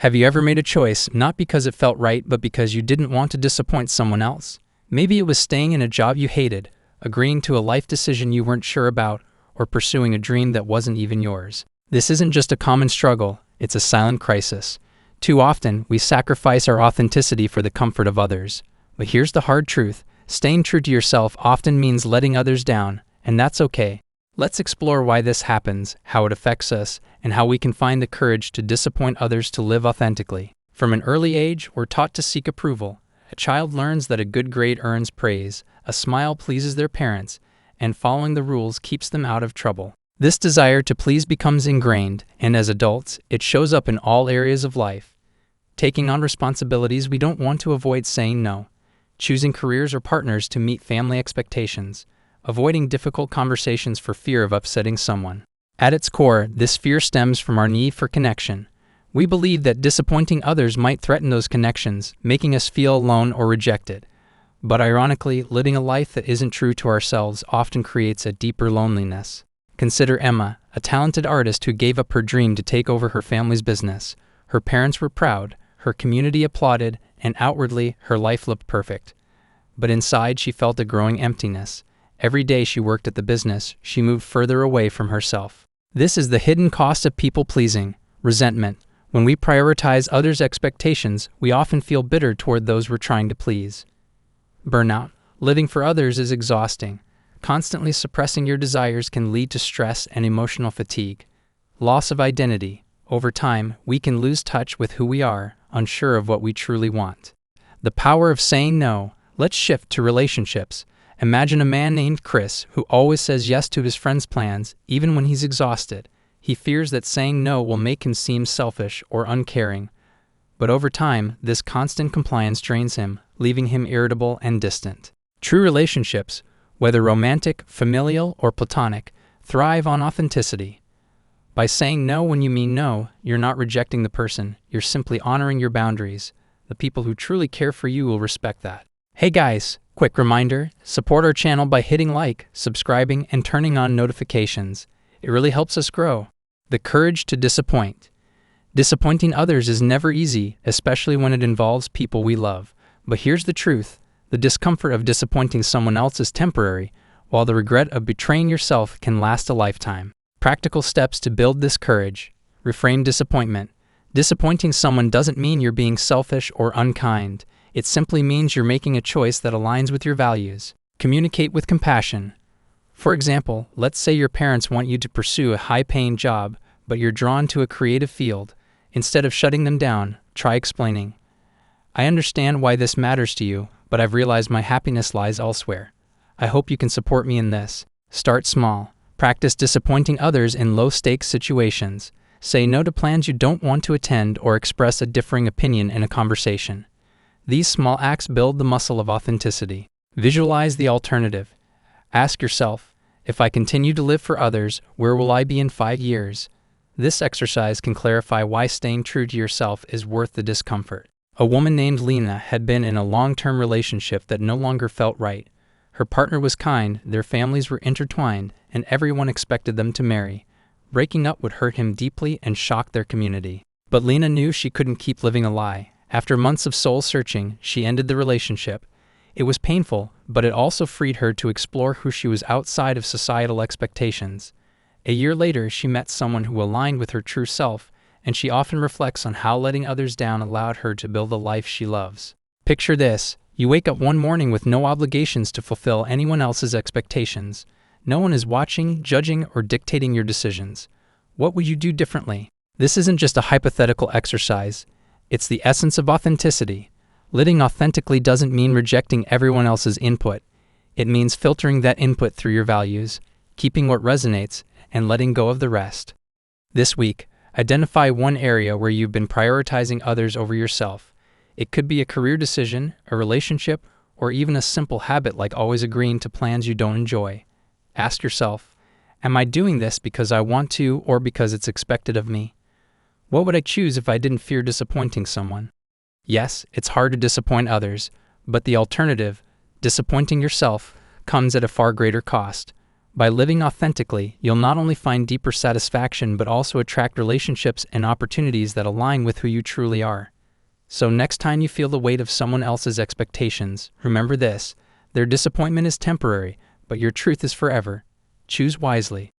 Have you ever made a choice not because it felt right, but because you didn't want to disappoint someone else? Maybe it was staying in a job you hated, agreeing to a life decision you weren't sure about, or pursuing a dream that wasn't even yours. This isn't just a common struggle, it's a silent crisis. Too often, we sacrifice our authenticity for the comfort of others. But here's the hard truth: staying true to yourself often means letting others down, and that's okay. Let's explore why this happens, how it affects us, and how we can find the courage to disappoint others to live authentically. From an early age, we're taught to seek approval. A child learns that a good grade earns praise, a smile pleases their parents, and following the rules keeps them out of trouble. This desire to please becomes ingrained, and as adults, it shows up in all areas of life. Taking on responsibilities we don't want to avoid saying no, choosing careers or partners to meet family expectations, avoiding difficult conversations for fear of upsetting someone. At its core, this fear stems from our need for connection. We believe that disappointing others might threaten those connections, making us feel alone or rejected. But ironically, living a life that isn't true to ourselves often creates a deeper loneliness. Consider Emma, a talented artist who gave up her dream to take over her family's business. Her parents were proud, her community applauded, and outwardly, her life looked perfect. But inside, she felt a growing emptiness. Every day she worked at the business, she moved further away from herself. This is the hidden cost of people-pleasing: resentment. When we prioritize others' expectations, we often feel bitter toward those we're trying to please. Burnout. Living for others is exhausting. Constantly suppressing your desires can lead to stress and emotional fatigue. Loss of identity. Over time, we can lose touch with who we are, unsure of what we truly want. The power of saying no. Let's shift to relationships. Imagine a man named Chris who always says yes to his friends' plans, even when he's exhausted. He fears that saying no will make him seem selfish or uncaring. But over time, this constant compliance drains him, leaving him irritable and distant. True relationships, whether romantic, familial, or platonic, thrive on authenticity. By saying no when you mean no, you're not rejecting the person, you're simply honoring your boundaries. The people who truly care for you will respect that. Hey guys, quick reminder, support our channel by hitting like, subscribing, and turning on notifications. It really helps us grow. The courage to disappoint. Disappointing others is never easy, especially when it involves people we love. But here's the truth: the discomfort of disappointing someone else is temporary, while the regret of betraying yourself can last a lifetime. Practical steps to build this courage. Reframe disappointment. Disappointing someone doesn't mean you're being selfish or unkind. It simply means you're making a choice that aligns with your values. Communicate with compassion. For example, let's say your parents want you to pursue a high-paying job, but you're drawn to a creative field. Instead of shutting them down, try explaining. I understand why this matters to you, but I've realized my happiness lies elsewhere. I hope you can support me in this. Start small. Practice disappointing others in low-stakes situations. Say no to plans you don't want to attend or express a differing opinion in a conversation. These small acts build the muscle of authenticity. Visualize the alternative. Ask yourself, if I continue to live for others, where will I be in 5 years? This exercise can clarify why staying true to yourself is worth the discomfort. A woman named Lena had been in a long-term relationship that no longer felt right. Her partner was kind, their families were intertwined, and everyone expected them to marry. Breaking up would hurt him deeply and shock their community. But Lena knew she couldn't keep living a lie. After months of soul-searching, she ended the relationship. It was painful, but it also freed her to explore who she was outside of societal expectations. A year later, she met someone who aligned with her true self, and she often reflects on how letting others down allowed her to build the life she loves. Picture this: you wake up one morning with no obligations to fulfill anyone else's expectations. No one is watching, judging, or dictating your decisions. What would you do differently? This isn't just a hypothetical exercise. It's the essence of authenticity. Living authentically doesn't mean rejecting everyone else's input. It means filtering that input through your values, keeping what resonates, and letting go of the rest. This week, identify one area where you've been prioritizing others over yourself. It could be a career decision, a relationship, or even a simple habit like always agreeing to plans you don't enjoy. Ask yourself, am I doing this because I want to or because it's expected of me? What would I choose if I didn't fear disappointing someone? Yes, it's hard to disappoint others, but the alternative, disappointing yourself, comes at a far greater cost. By living authentically, you'll not only find deeper satisfaction but also attract relationships and opportunities that align with who you truly are. So next time you feel the weight of someone else's expectations, remember this: their disappointment is temporary, but your truth is forever. Choose wisely.